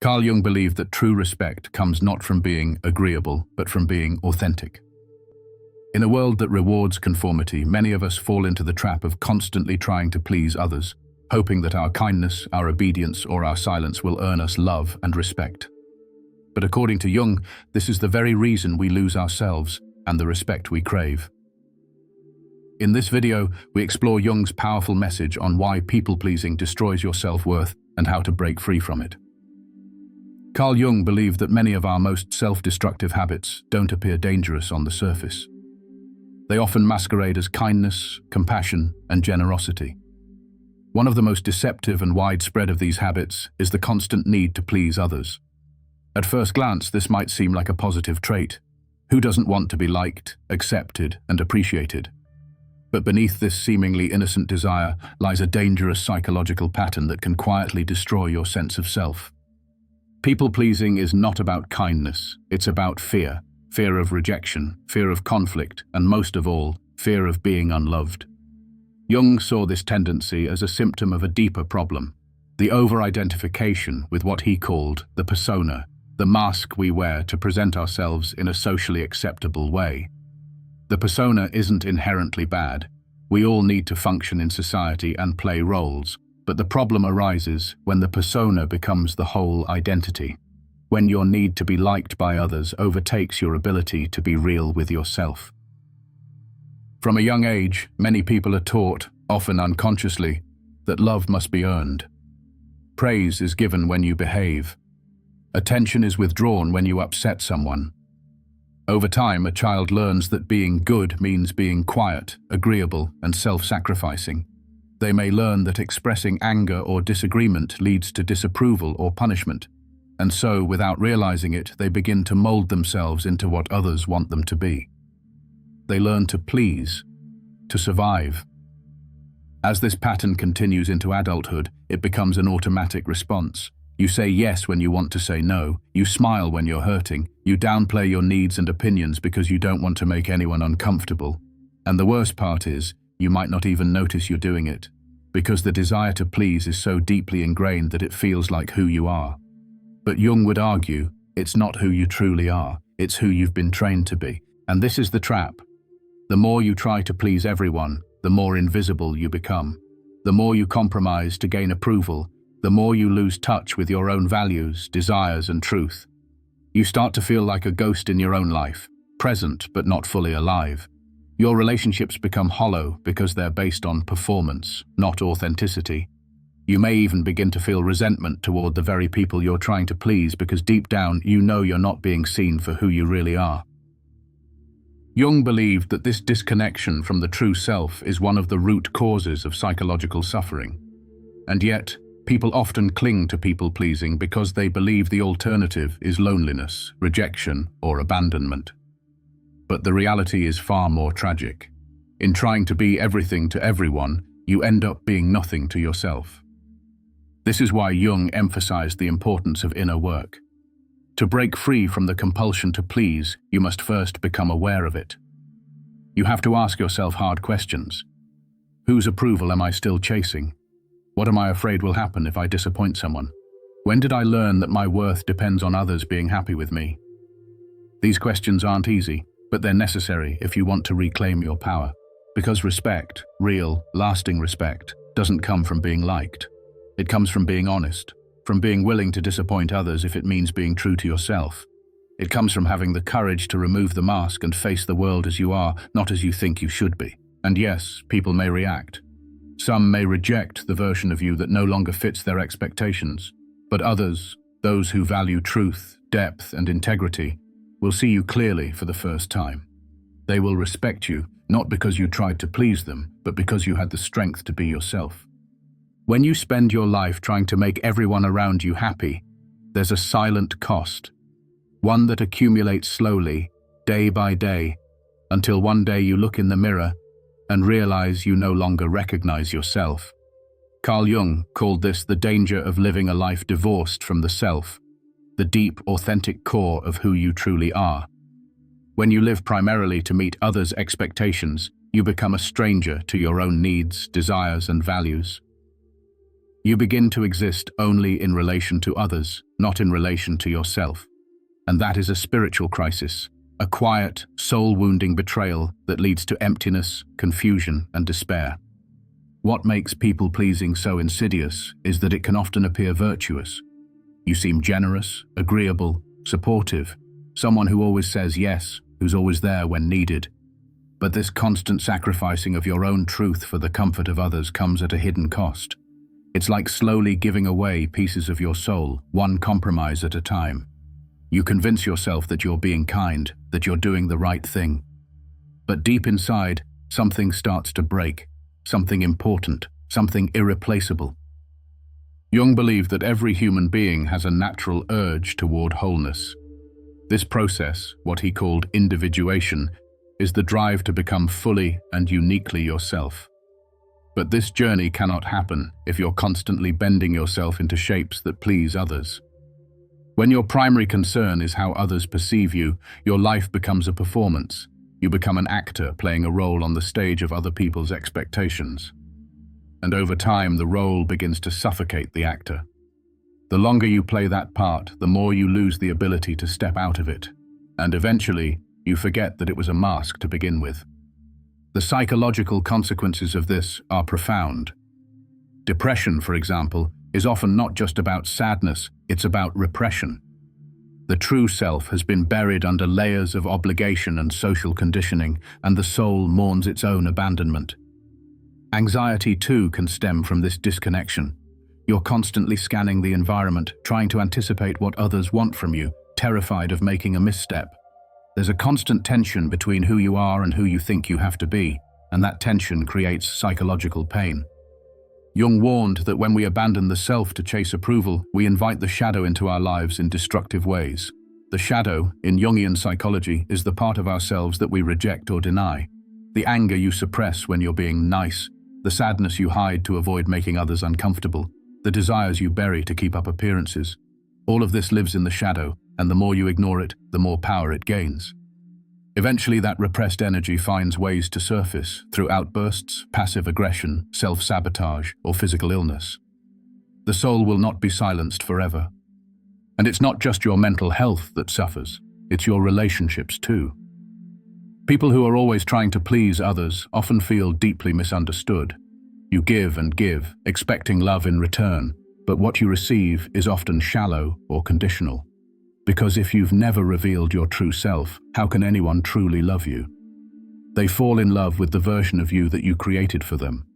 Carl Jung believed that true respect comes not from being agreeable, but from being authentic. In a world that rewards conformity, many of us fall into the trap of constantly trying to please others, hoping that our kindness, our obedience, or our silence will earn us love and respect. But according to Jung, this is the very reason we lose ourselves and the respect we crave. In this video, we explore Jung's powerful message on why people-pleasing destroys your self-worth and how to break free from it. Carl Jung believed that many of our most self-destructive habits don't appear dangerous on the surface. They often masquerade as kindness, compassion, and generosity. One of the most deceptive and widespread of these habits is the constant need to please others. At first glance, this might seem like a positive trait. Who doesn't want to be liked, accepted, and appreciated? But beneath this seemingly innocent desire lies a dangerous psychological pattern that can quietly destroy your sense of self. People-pleasing is not about kindness, it's about fear. Fear of rejection, fear of conflict, and most of all, fear of being unloved. Jung saw this tendency as a symptom of a deeper problem, the over-identification with what he called the persona, the mask we wear to present ourselves in a socially acceptable way. The persona isn't inherently bad. We all need to function in society and play roles, but the problem arises when the persona becomes the whole identity. When your need to be liked by others overtakes your ability to be real with yourself. From a young age, many people are taught, often unconsciously, that love must be earned. Praise is given when you behave. Attention is withdrawn when you upset someone. Over time, a child learns that being good means being quiet, agreeable, and self-sacrificing. They may learn that expressing anger or disagreement leads to disapproval or punishment. And so, without realizing it, they begin to mold themselves into what others want them to be. They learn to please, to survive. As this pattern continues into adulthood, it becomes an automatic response. You say yes when you want to say no, you smile when you're hurting, you downplay your needs and opinions because you don't want to make anyone uncomfortable. And the worst part is, you might not even notice you're doing it, because the desire to please is so deeply ingrained that it feels like who you are. But Jung would argue, it's not who you truly are, it's who you've been trained to be. And this is the trap. The more you try to please everyone, the more invisible you become. The more you compromise to gain approval, the more you lose touch with your own values, desires, and truth. You start to feel like a ghost in your own life, present but not fully alive. Your relationships become hollow because they're based on performance, not authenticity. You may even begin to feel resentment toward the very people you're trying to please because deep down you know you're not being seen for who you really are. Jung believed that this disconnection from the true self is one of the root causes of psychological suffering. And yet, people often cling to people-pleasing because they believe the alternative is loneliness, rejection, or abandonment. But the reality is far more tragic. In trying to be everything to everyone, you end up being nothing to yourself. This is why Jung emphasized the importance of inner work. To break free from the compulsion to please, you must first become aware of it. You have to ask yourself hard questions. Whose approval am I still chasing? What am I afraid will happen if I disappoint someone? When did I learn that my worth depends on others being happy with me? These questions aren't easy, but they're necessary if you want to reclaim your power. Because respect, real, lasting respect, doesn't come from being liked. It comes from being honest, from being willing to disappoint others if it means being true to yourself. It comes from having the courage to remove the mask and face the world as you are, not as you think you should be. And yes, people may react. Some may reject the version of you that no longer fits their expectations. But others, those who value truth, depth, and integrity, will see you clearly for the first time. They will respect you, not because you tried to please them, but because you had the strength to be yourself. When you spend your life trying to make everyone around you happy, there's a silent cost, one that accumulates slowly, day by day, until one day you look in the mirror and realize you no longer recognize yourself. Carl Jung called this the danger of living a life divorced from the self, the deep, authentic core of who you truly are. When you live primarily to meet others' expectations, you become a stranger to your own needs, desires, and values. You begin to exist only in relation to others, not in relation to yourself. And that is a spiritual crisis, a quiet, soul-wounding betrayal that leads to emptiness, confusion, and despair. What makes people-pleasing so insidious is that it can often appear virtuous. You seem generous, agreeable, supportive, someone who always says yes, who's always there when needed. But this constant sacrificing of your own truth for the comfort of others comes at a hidden cost. It's like slowly giving away pieces of your soul, one compromise at a time. You convince yourself that you're being kind, that you're doing the right thing. But deep inside, something starts to break, something important, something irreplaceable. Jung believed that every human being has a natural urge toward wholeness. This process, what he called individuation, is the drive to become fully and uniquely yourself. But this journey cannot happen if you're constantly bending yourself into shapes that please others. When your primary concern is how others perceive you, your life becomes a performance. You become an actor playing a role on the stage of other people's expectations. And over time, the role begins to suffocate the actor. The longer you play that part, the more you lose the ability to step out of it. And eventually, you forget that it was a mask to begin with. The psychological consequences of this are profound. Depression, for example, is often not just about sadness, it's about repression. The true self has been buried under layers of obligation and social conditioning, and the soul mourns its own abandonment. Anxiety, too, can stem from this disconnection. You're constantly scanning the environment, trying to anticipate what others want from you, terrified of making a misstep. There's a constant tension between who you are and who you think you have to be, and that tension creates psychological pain. Jung warned that when we abandon the self to chase approval, we invite the shadow into our lives in destructive ways. The shadow, in Jungian psychology, is the part of ourselves that we reject or deny. The anger you suppress when you're being nice, the sadness you hide to avoid making others uncomfortable, the desires you bury to keep up appearances. All of this lives in the shadow, and the more you ignore it, the more power it gains. Eventually, that repressed energy finds ways to surface through outbursts, passive aggression, self-sabotage, or physical illness. The soul will not be silenced forever. And it's not just your mental health that suffers, it's your relationships too. People who are always trying to please others often feel deeply misunderstood. You give and give, expecting love in return, but what you receive is often shallow or conditional. Because if you've never revealed your true self, how can anyone truly love you? They fall in love with the version of you that you created for them.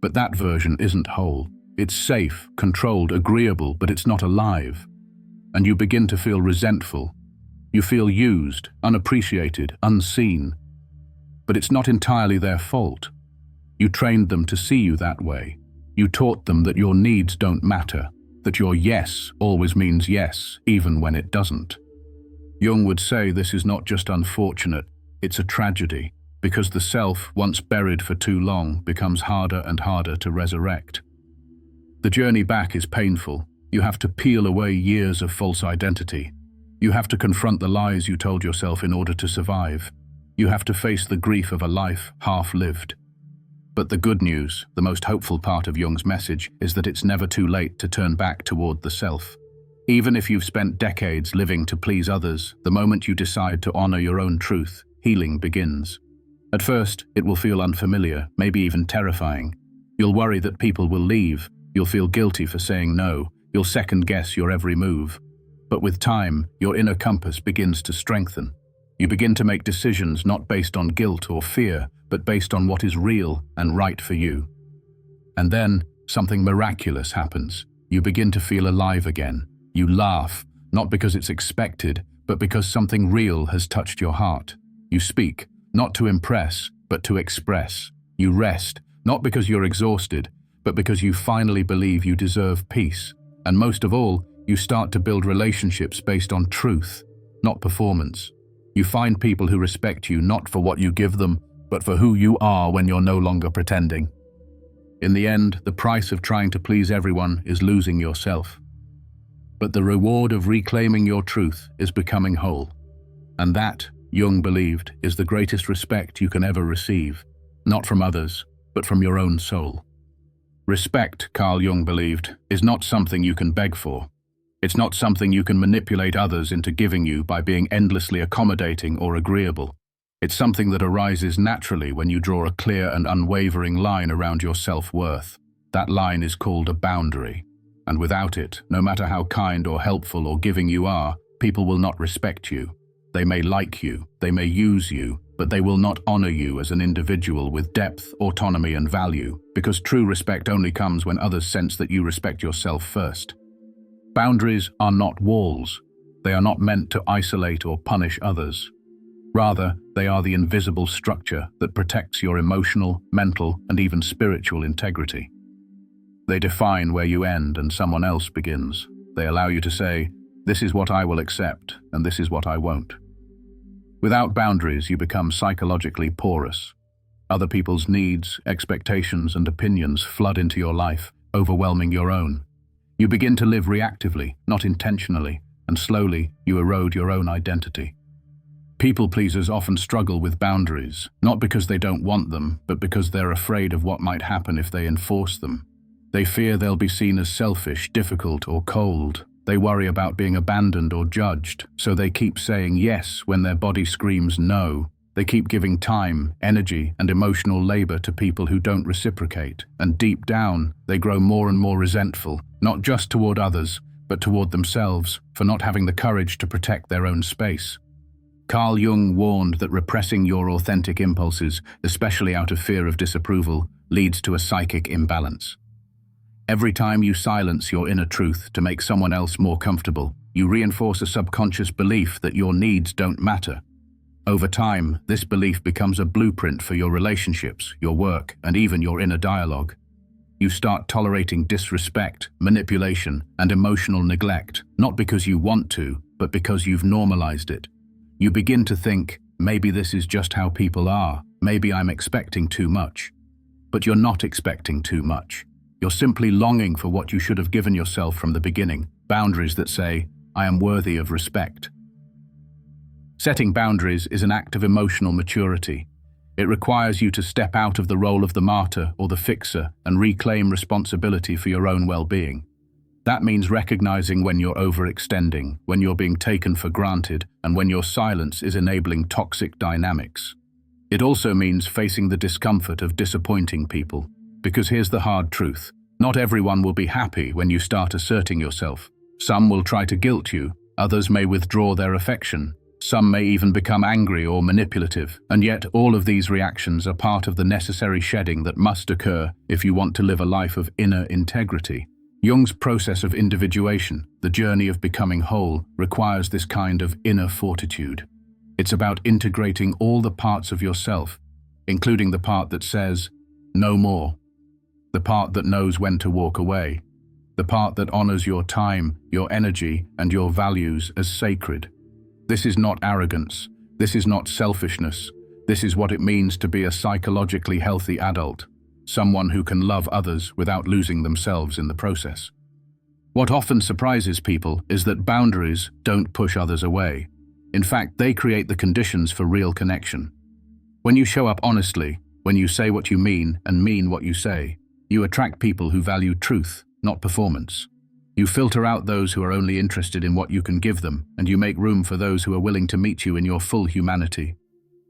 But that version isn't whole. It's safe, controlled, agreeable, but it's not alive. And you begin to feel resentful. You feel used, unappreciated, unseen. But it's not entirely their fault. You trained them to see you that way. You taught them that your needs don't matter, that your yes always means yes, even when it doesn't. Jung would say this is not just unfortunate, it's a tragedy, because the self, once buried for too long, becomes harder and harder to resurrect. The journey back is painful. You have to peel away years of false identity. You have to confront the lies you told yourself in order to survive. You have to face the grief of a life half-lived. But the good news, the most hopeful part of Jung's message, is that it's never too late to turn back toward the self. Even if you've spent decades living to please others, the moment you decide to honor your own truth, healing begins. At first, it will feel unfamiliar, maybe even terrifying. You'll worry that people will leave. You'll feel guilty for saying no. You'll second-guess your every move. But with time, your inner compass begins to strengthen. You begin to make decisions not based on guilt or fear, but based on what is real and right for you. And then, something miraculous happens. You begin to feel alive again. You laugh, not because it's expected, but because something real has touched your heart. You speak, not to impress, but to express. You rest, not because you're exhausted, but because you finally believe you deserve peace. And most of all, you start to build relationships based on truth, not performance. You find people who respect you not for what you give them, but for who you are when you're no longer pretending. In the end, the price of trying to please everyone is losing yourself. But the reward of reclaiming your truth is becoming whole. And that, Jung believed, is the greatest respect you can ever receive, not from others, but from your own soul. Respect, Carl Jung believed, is not something you can beg for. It's not something you can manipulate others into giving you by being endlessly accommodating or agreeable. It's something that arises naturally when you draw a clear and unwavering line around your self-worth. That line is called a boundary. And without it, no matter how kind or helpful or giving you are, people will not respect you. They may like you, they may use you, but they will not honor you as an individual with depth, autonomy, and value, because true respect only comes when others sense that you respect yourself first. Boundaries are not walls. They are not meant to isolate or punish others. Rather, they are the invisible structure that protects your emotional, mental, and even spiritual integrity. They define where you end and someone else begins. They allow you to say, "This is what I will accept, and this is what I won't." Without boundaries, you become psychologically porous. Other people's needs, expectations, and opinions flood into your life, overwhelming your own. You begin to live reactively, not intentionally, and slowly you erode your own identity. People pleasers often struggle with boundaries, not because they don't want them, but because they're afraid of what might happen if they enforce them. They fear they'll be seen as selfish, difficult, or cold. They worry about being abandoned or judged, so they keep saying yes when their body screams no. They keep giving time, energy, and emotional labor to people who don't reciprocate, and deep down, they grow more and more resentful, not just toward others, but toward themselves, for not having the courage to protect their own space. Carl Jung warned that repressing your authentic impulses, especially out of fear of disapproval, leads to a psychic imbalance. Every time you silence your inner truth to make someone else more comfortable, you reinforce a subconscious belief that your needs don't matter. Over time, this belief becomes a blueprint for your relationships, your work, and even your inner dialogue. You start tolerating disrespect, manipulation, and emotional neglect, not because you want to, but because you've normalized it. You begin to think, maybe this is just how people are, maybe I'm expecting too much. But you're not expecting too much. You're simply longing for what you should have given yourself from the beginning, boundaries that say, I am worthy of respect. Setting boundaries is an act of emotional maturity. It requires you to step out of the role of the martyr or the fixer and reclaim responsibility for your own well-being. That means recognizing when you're overextending, when you're being taken for granted, and when your silence is enabling toxic dynamics. It also means facing the discomfort of disappointing people. Because here's the hard truth. Not everyone will be happy when you start asserting yourself. Some will try to guilt you, others may withdraw their affection. Some may even become angry or manipulative, and yet all of these reactions are part of the necessary shedding that must occur if you want to live a life of inner integrity. Jung's process of individuation, the journey of becoming whole, requires this kind of inner fortitude. It's about integrating all the parts of yourself, including the part that says, no more, the part that knows when to walk away, the part that honors your time, your energy, and your values as sacred. This is not arrogance. This is not selfishness. This is what it means to be a psychologically healthy adult, someone who can love others without losing themselves in the process. What often surprises people is that boundaries don't push others away. In fact, they create the conditions for real connection. When you show up honestly, when you say what you mean and mean what you say, you attract people who value truth, not performance. You filter out those who are only interested in what you can give them, and you make room for those who are willing to meet you in your full humanity.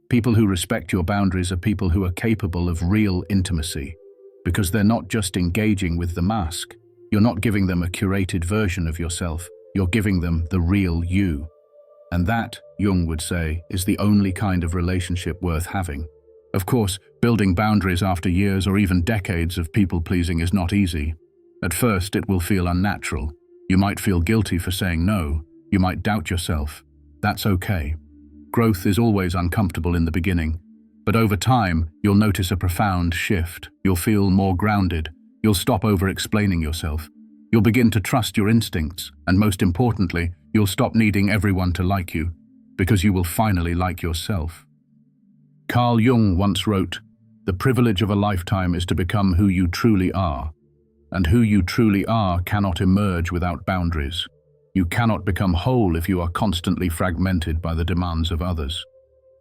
People who respect your boundaries are people who are capable of real intimacy, because they're not just engaging with the mask. You're not giving them a curated version of yourself, you're giving them the real you. And that, Jung would say, is the only kind of relationship worth having. Of course, building boundaries after years or even decades of people-pleasing is not easy. At first, it will feel unnatural. You might feel guilty for saying no. You might doubt yourself. That's okay. Growth is always uncomfortable in the beginning. But over time, you'll notice a profound shift. You'll feel more grounded. You'll stop over-explaining yourself. You'll begin to trust your instincts. And most importantly, you'll stop needing everyone to like you, because you will finally like yourself. Carl Jung once wrote, "The privilege of a lifetime is to become who you truly are. And who you truly are cannot emerge without boundaries. You cannot become whole if you are constantly fragmented by the demands of others.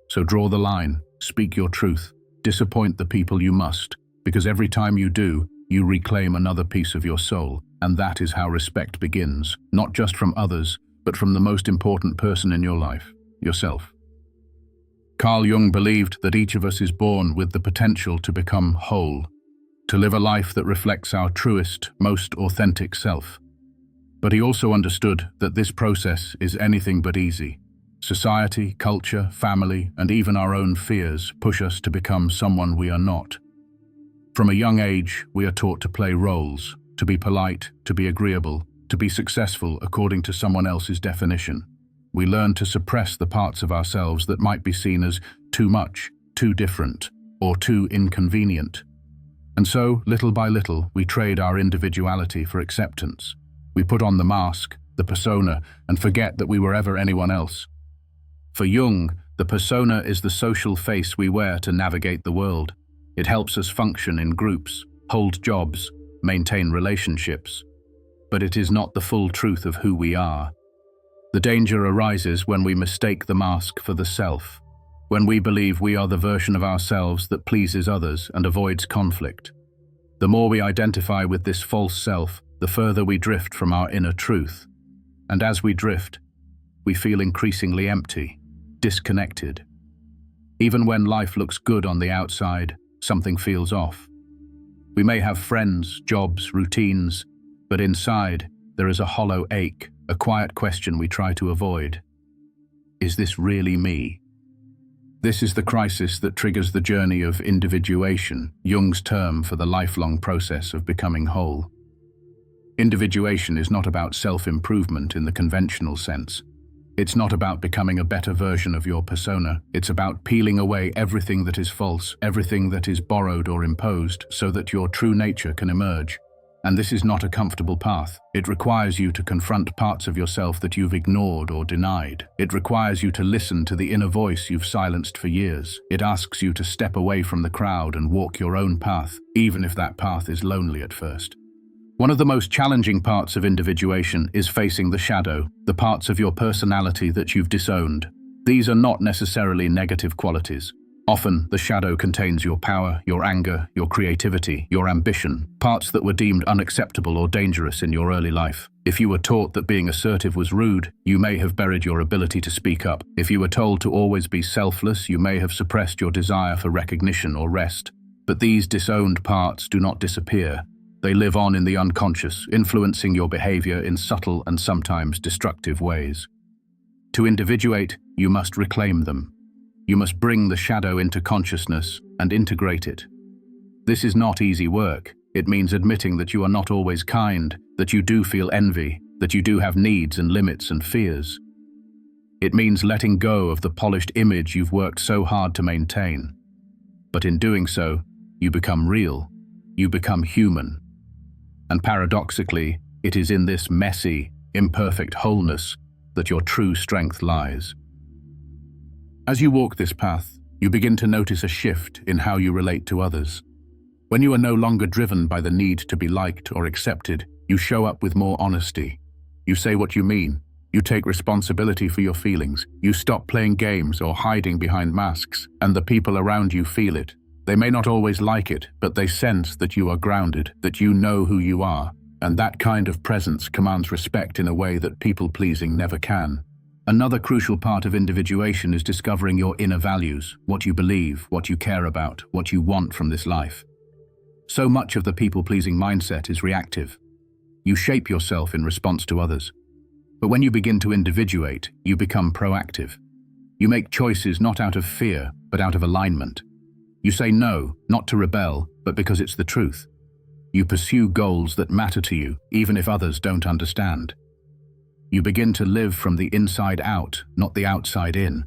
So draw the line, speak your truth, disappoint the people you must, because every time you do, you reclaim another piece of your soul, And that is how respect begins, not just from others, but from the most important person in your life, yourself. Carl Jung believed that each of us is born with the potential to become whole, to live a life that reflects our truest, most authentic self. But he also understood that this process is anything but easy. Society, culture, family, and even our own fears push us to become someone we are not. From a young age, we are taught to play roles, to be polite, to be agreeable, to be successful according to someone else's definition. We learn to suppress the parts of ourselves that might be seen as too much, too different, or too inconvenient. And so, little by little, we trade our individuality for acceptance. We put on the mask, the persona, and forget that we were ever anyone else. For Jung, the persona is the social face we wear to navigate the world. It helps us function in groups, hold jobs, maintain relationships. But it is not the full truth of who we are. The danger arises when we mistake the mask for the self, when we believe we are the version of ourselves that pleases others and avoids conflict. The more we identify with this false self, the further we drift from our inner truth. And as we drift, we feel increasingly empty, disconnected. Even when life looks good on the outside, something feels off. We may have friends, jobs, routines, but inside there is a hollow ache, a quiet question we try to avoid. Is this really me? This is the crisis that triggers the journey of individuation, Jung's term for the lifelong process of becoming whole. Individuation is not about self-improvement in the conventional sense. It's not about becoming a better version of your persona. It's about peeling away everything that is false, everything that is borrowed or imposed, so that your true nature can emerge. And this is not a comfortable path. It requires you to confront parts of yourself that you've ignored or denied. It requires you to listen to the inner voice you've silenced for years. It asks you to step away from the crowd and walk your own path, even if that path is lonely at first. One of the most challenging parts of individuation is facing the shadow, the parts of your personality that you've disowned. These are not necessarily negative qualities. Often, the shadow contains your power, your anger, your creativity, your ambition, parts that were deemed unacceptable or dangerous in your early life. If you were taught that being assertive was rude, you may have buried your ability to speak up. If you were told to always be selfless, you may have suppressed your desire for recognition or rest. But these disowned parts do not disappear. They live on in the unconscious, influencing your behavior in subtle and sometimes destructive ways. To individuate, you must reclaim them. You must bring the shadow into consciousness and integrate it. This is not easy work. It means admitting that you are not always kind, that you do feel envy, that you do have needs and limits and fears. It means letting go of the polished image you've worked so hard to maintain. But in doing so, you become real. You become human. And paradoxically, it is in this messy, imperfect wholeness that your true strength lies. As you walk this path, you begin to notice a shift in how you relate to others. When you are no longer driven by the need to be liked or accepted, you show up with more honesty. You say what you mean. You take responsibility for your feelings. You stop playing games or hiding behind masks, and the people around you feel it. They may not always like it, but they sense that you are grounded, that you know who you are, and that kind of presence commands respect in a way that people-pleasing never can. Another crucial part of individuation is discovering your inner values, what you believe, what you care about, what you want from this life. So much of the people-pleasing mindset is reactive. You shape yourself in response to others. But when you begin to individuate, you become proactive. You make choices not out of fear, but out of alignment. You say no, not to rebel, but because it's the truth. You pursue goals that matter to you, even if others don't understand. You begin to live from the inside out, not the outside in.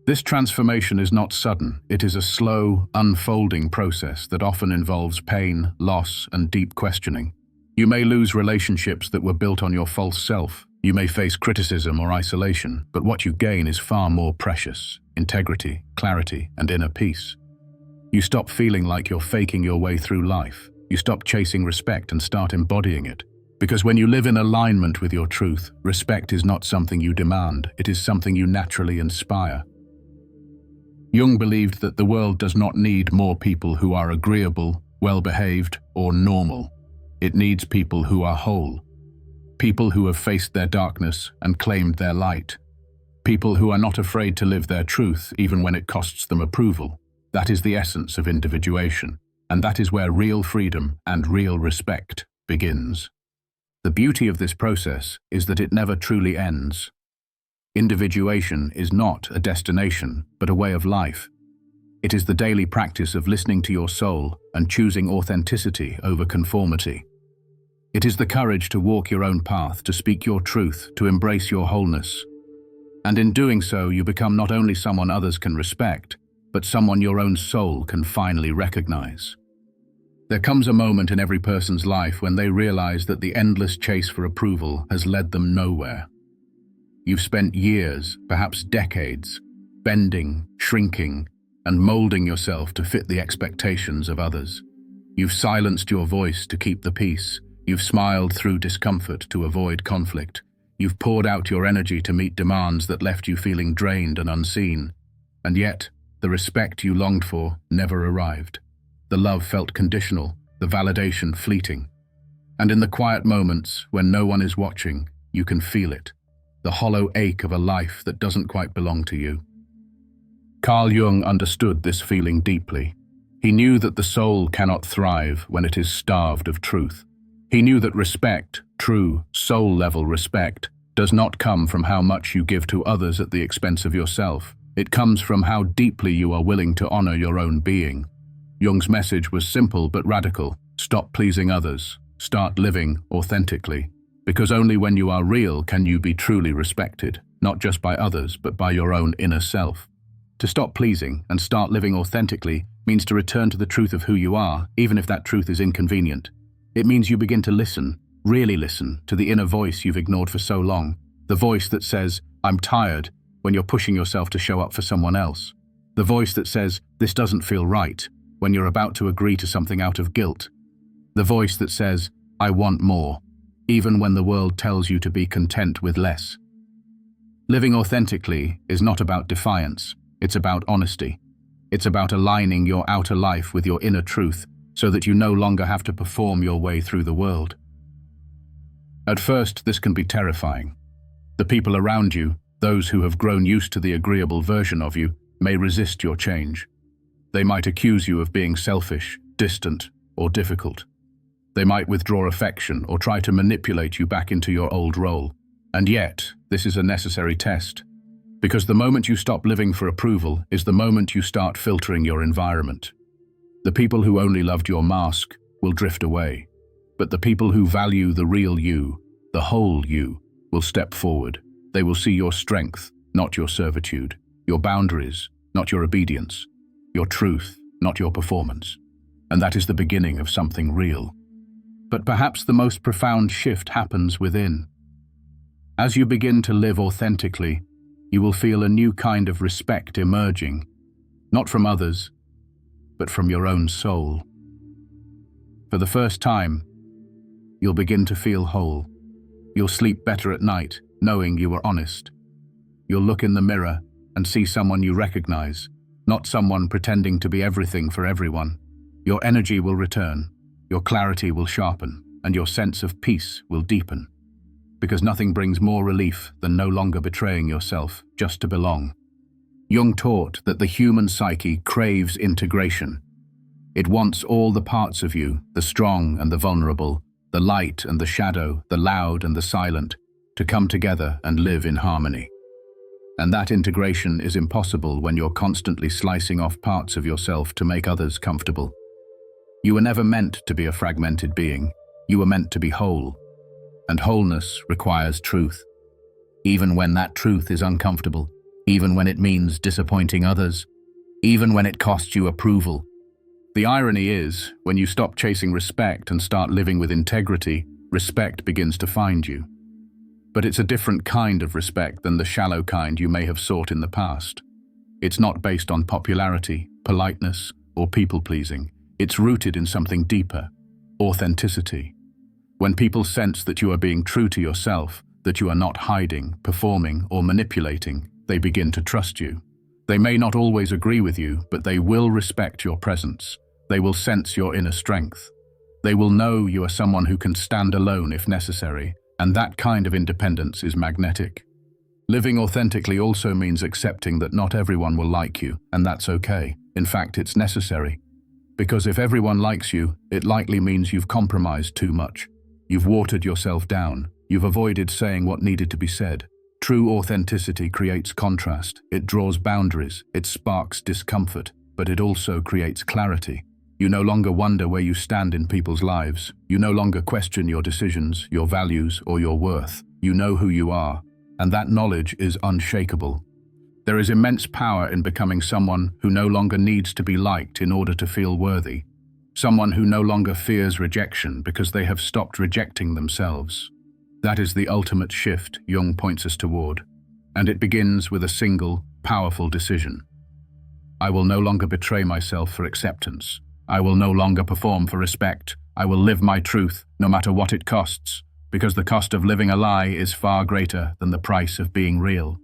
This transformation is not sudden. It is a slow, unfolding process that often involves pain, loss, and deep questioning. You may lose relationships that were built on your false self. You may face criticism or isolation, but what you gain is far more precious: integrity, clarity, and inner peace. You stop feeling like you're faking your way through life. You stop chasing respect and start embodying it. Because when you live in alignment with your truth, respect is not something you demand, it is something you naturally inspire. Jung believed that the world does not need more people who are agreeable, well-behaved, or normal. It needs people who are whole. People who have faced their darkness and claimed their light. People who are not afraid to live their truth even when it costs them approval. That is the essence of individuation, and that is where real freedom and real respect begins. The beauty of this process is that it never truly ends. Individuation is not a destination, but a way of life. It is the daily practice of listening to your soul and choosing authenticity over conformity. It is the courage to walk your own path, to speak your truth, to embrace your wholeness. And in doing so, you become not only someone others can respect, but someone your own soul can finally recognize. There comes a moment in every person's life when they realize that the endless chase for approval has led them nowhere. You've spent years, perhaps decades, bending, shrinking, and molding yourself to fit the expectations of others. You've silenced your voice to keep the peace. You've smiled through discomfort to avoid conflict. You've poured out your energy to meet demands that left you feeling drained and unseen. And yet, the respect you longed for never arrived. The love felt conditional, the validation fleeting. And in the quiet moments, when no one is watching, you can feel it. The hollow ache of a life that doesn't quite belong to you. Carl Jung understood this feeling deeply. He knew that the soul cannot thrive when it is starved of truth. He knew that respect, true, soul-level respect, does not come from how much you give to others at the expense of yourself. It comes from how deeply you are willing to honor your own being. Jung's message was simple but radical. Stop pleasing others. Start living authentically. Because only when you are real can you be truly respected, not just by others, but by your own inner self. To stop pleasing and start living authentically means to return to the truth of who you are, even if that truth is inconvenient. It means you begin to listen, really listen, to the inner voice you've ignored for so long. The voice that says, "I'm tired," when you're pushing yourself to show up for someone else. The voice that says, "This doesn't feel right," when you're about to agree to something out of guilt. The voice that says, "I want more," even when the world tells you to be content with less. Living authentically is not about defiance, it's about honesty. It's about aligning your outer life with your inner truth, so that you no longer have to perform your way through the world. At first, this can be terrifying. The people around you, those who have grown used to the agreeable version of you, may resist your change. They might accuse you of being selfish, distant, or difficult. They might withdraw affection or try to manipulate you back into your old role. And yet, this is a necessary test. Because the moment you stop living for approval is the moment you start filtering your environment. The people who only loved your mask will drift away, but the people who value the real you, the whole you, will step forward. They will see your strength, not your servitude, your boundaries, not your obedience, your truth, not your performance. And that is the beginning of something real. But perhaps the most profound shift happens within. As you begin to live authentically, you will feel a new kind of respect emerging, not from others, but from your own soul. For the first time, you'll begin to feel whole. You'll sleep better at night, knowing you were honest. You'll look in the mirror and see someone you recognize, not someone pretending to be everything for everyone. Your energy will return, your clarity will sharpen, and your sense of peace will deepen. Because nothing brings more relief than no longer betraying yourself just to belong. Jung taught that the human psyche craves integration. It wants all the parts of you, the strong and the vulnerable, the light and the shadow, the loud and the silent, to come together and live in harmony. And that integration is impossible when you're constantly slicing off parts of yourself to make others comfortable. You were never meant to be a fragmented being. You were meant to be whole. And wholeness requires truth. Even when that truth is uncomfortable, even when it means disappointing others, even when it costs you approval. The irony is, when you stop chasing respect and start living with integrity, respect begins to find you. But it's a different kind of respect than the shallow kind you may have sought in the past. It's not based on popularity, politeness, or people-pleasing. It's rooted in something deeper, authenticity. When people sense that you are being true to yourself, that you are not hiding, performing, or manipulating, they begin to trust you. They may not always agree with you, but they will respect your presence. They will sense your inner strength. They will know you are someone who can stand alone if necessary, and that kind of independence is magnetic. Living authentically also means accepting that not everyone will like you, and that's okay. In fact, it's necessary. Because if everyone likes you, it likely means you've compromised too much. You've watered yourself down. You've avoided saying what needed to be said. True authenticity creates contrast. It draws boundaries. It sparks discomfort, but it also creates clarity. You no longer wonder where you stand in people's lives. You no longer question your decisions, your values, or your worth. You know who you are, and that knowledge is unshakable. There is immense power in becoming someone who no longer needs to be liked in order to feel worthy. Someone who no longer fears rejection because they have stopped rejecting themselves. That is the ultimate shift Jung points us toward, and it begins with a single, powerful decision. I will no longer betray myself for acceptance. I will no longer perform for respect. I will live my truth, no matter what it costs, because the cost of living a lie is far greater than the price of being real.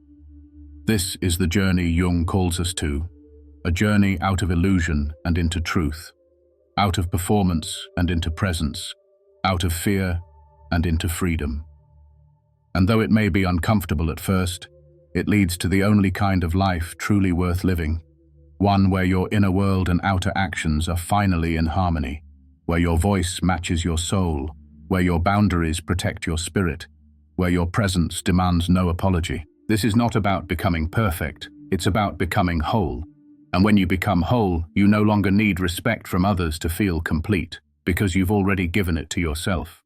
This is the journey Jung calls us to, a journey out of illusion and into truth, out of performance and into presence, out of fear and into freedom. And though it may be uncomfortable at first, it leads to the only kind of life truly worth living, one where your inner world and outer actions are finally in harmony, where your voice matches your soul, where your boundaries protect your spirit, where your presence demands no apology. This is not about becoming perfect, it's about becoming whole. And when you become whole, you no longer need respect from others to feel complete, because you've already given it to yourself.